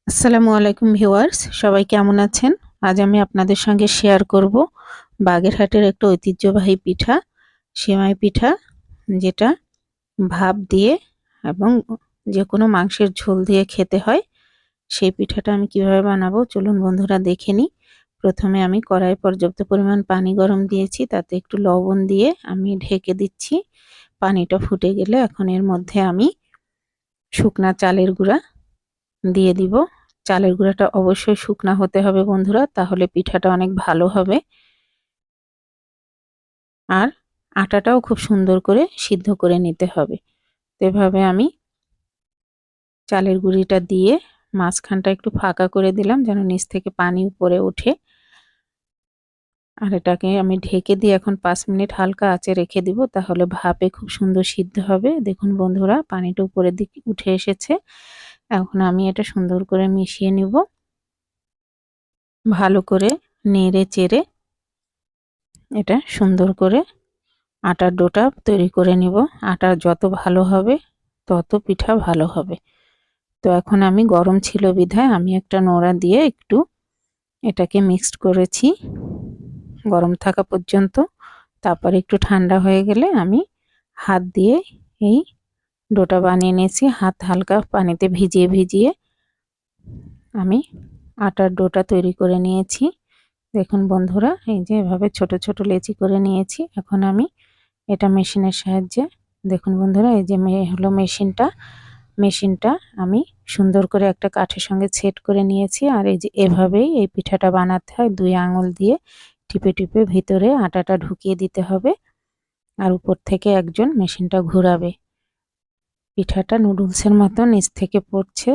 আসসালামু আলাইকুম ভিউয়ার্স, সবাই কেমন আছেন? আজ আমি আপনাদের সঙ্গে শেয়ার করব বাগেরহাটের একটা ঐতিহ্যবাহী পিঠা, সেমাই পিঠা, যেটা ভাপ দিয়ে এবং যে কোনো মাংসের ঝোল দিয়ে খেতে হয়। সেই পিঠাটা আমি কিভাবে বানাবো চলুন বন্ধুরা দেখে নিই। প্রথমে আমি কড়াইয়ে পর্যাপ্ত পরিমাণ পানি গরম দিয়েছি, তাতে একটু লবণ দিয়ে আমি ঢেকে দিচ্ছি। পানিটা ফুটে গেলে এখন এর মধ্যে আমি শুকনা চালের গুঁড়া দিয়ে দিব। চালের গুঁড়াটা অবশ্যই শুকনা হতে হবে বন্ধুরা, তাহলে পিঠাটা অনেক ভালো হবে। আর আটাটাও খুব সুন্দর করে সিদ্ধ করে নিতে হবে। তো এভাবে আমি চালের গুঁড়িটা দিয়ে মাঝখানটা একটু ফাঁকা করে দিলাম যেন নিচ থেকে পানি উপরে ওঠে। আর এটাকে আমি ঢেকে দিয়ে এখন 5 মিনিট হালকা আঁচে রেখে দিব, তাহলে ভাপে খুব সুন্দর সিদ্ধ হবে। দেখুন বন্ধুরা, পানিটা উপরের দিকে উঠে এসেছে। এখন আমি এটা সুন্দর করে মিশিয়ে নিব, ভালো করে নেড়ে চেড়ে এটা সুন্দর করে আটার ডোটা তৈরি করে নিব। আটা যত ভালো হবে তত পিঠা ভালো হবে। তো এখন আমি গরম ছিল বিধায় আমি একটা নোড়া দিয়ে একটু এটাকে মিক্সড করেছি গরম থাকা পর্যন্ত। তারপর একটু ঠান্ডা হয়ে গেলে আমি হাত দিয়ে এই ডোটা বানিয়ে নিয়েছি। হাত হালকা পানিতে ভিজিয়ে ভিজিয়ে আমি আটার ডোটা তৈরি করে নিয়েছি। দেখুন বন্ধুরা, এই যে এভাবে ছোট ছোট লেচি করে নিয়েছি। এখন আমি এটা মেশিনের সাহায্যে, দেখুন বন্ধুরা, এই যে হলো মেশিনটা আমি সুন্দর করে একটা কাঠের সঙ্গে সেট করে নিয়েছি। আর এই যে এভাবেই এই পিঠাটা বানাতে হয়, 2 আঙুল দিয়ে টিপে টিপে ভিতরে আটাটা ঢুকিয়ে দিতে হবে, আর উপর থেকে একজন মেশিনটা ঘোরাবে। পিঠাটা নুডলসের মতো নিচ থেকে পড়ছে।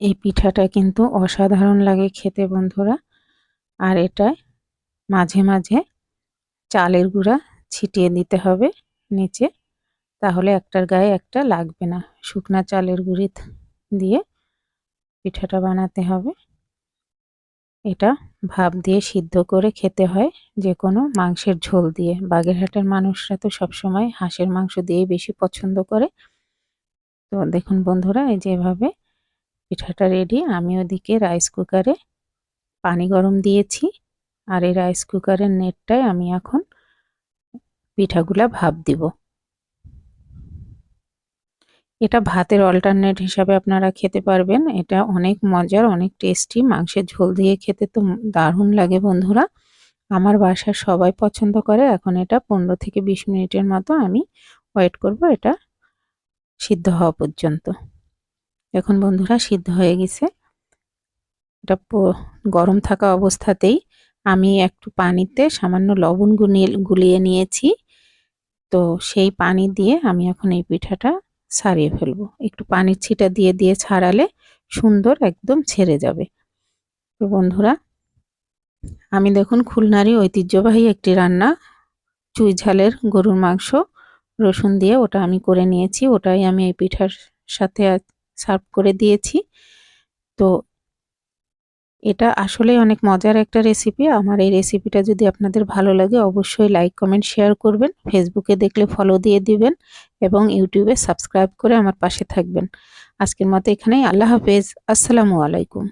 এই পিঠাটা কিন্তু অসাধারণ লাগে খেতে বন্ধুরা। আর এটায় মাঝে মাঝে চালের গুঁড়া ছিটিয়ে দিতে হবে নিচে, তাহলে একটার গায়ে একটা লাগবে না। শুকনা চালের গুঁড়ি দিয়ে পিঠাটা বানাতে হবে। এটা ভাপ দিয়ে সিদ্ধ করে খেতে হয়, যে কোনো মাংসের ঝোল দিয়ে। বাগেরহাটের মানুষরা তো সবসময় হাঁসের মাংস দিয়েই বেশি পছন্দ করে। তো দেখুন বন্ধুরা, এই যে এভাবে পিঠাটা রেডি। আমি ওদিকে রাইস কুকারে পানি গরম দিয়েছি, আর এই রাইস কুকারের নেটটায় আমি এখন পিঠাগুলা ভাপ দিব। এটা ভাতের অল্টারনেট হিসাবে আপনারা খেতে পারবেন। এটা অনেক মজার, অনেক টেস্টি। মাংসের ঝোল দিয়ে খেতে তো দারুণ লাগে বন্ধুরা। আমার বাসার সবাই পছন্দ করে। এখন এটা 15 থেকে 20 মিনিটের মতো আমি ওয়েট করব এটা সিদ্ধ হওয়া পর্যন্ত। এখন বন্ধুরা সিদ্ধ হয়ে গেছে। এটা গরম থাকা অবস্থাতেই আমি একটু পানিতে সামান্য লবণ গুলিয়ে নিয়েছি। তো সেই পানি দিয়ে আমি এখন এই পিঠাটা ছাড়িয়ে ফেলবো। একটু পানির ছিটা দিয়ে দিয়ে ছাড়ালে সুন্দর একদম ছেড়ে যাবে। তো বন্ধুরা, আমি দেখুন খুলনারই ঐতিহ্যবাহী একটি রান্না, চুই ঝালের গরুর মাংস রসুন দিয়ে, ওটা আমি করে নিয়েছি। ওটাই আমি এই পিঠার সাথে সার্ভ করে দিয়েছি। তো এটা আসলে অনেক মজার একটা রেসিপি। আমার এই রেসিপিটা যদি আপনাদের ভালো লাগে অবশ্যই লাইক কমেন্ট শেয়ার করবেন। ফেসবুকে দেখলে ফলো দিয়ে দিবেন এবং ইউটিউবে সাবস্ক্রাইব করে আমার পাশে থাকবেন। আজকের মতো এখানেই। আল্লাহ হাফেজ। আসসালামু আলাইকুম।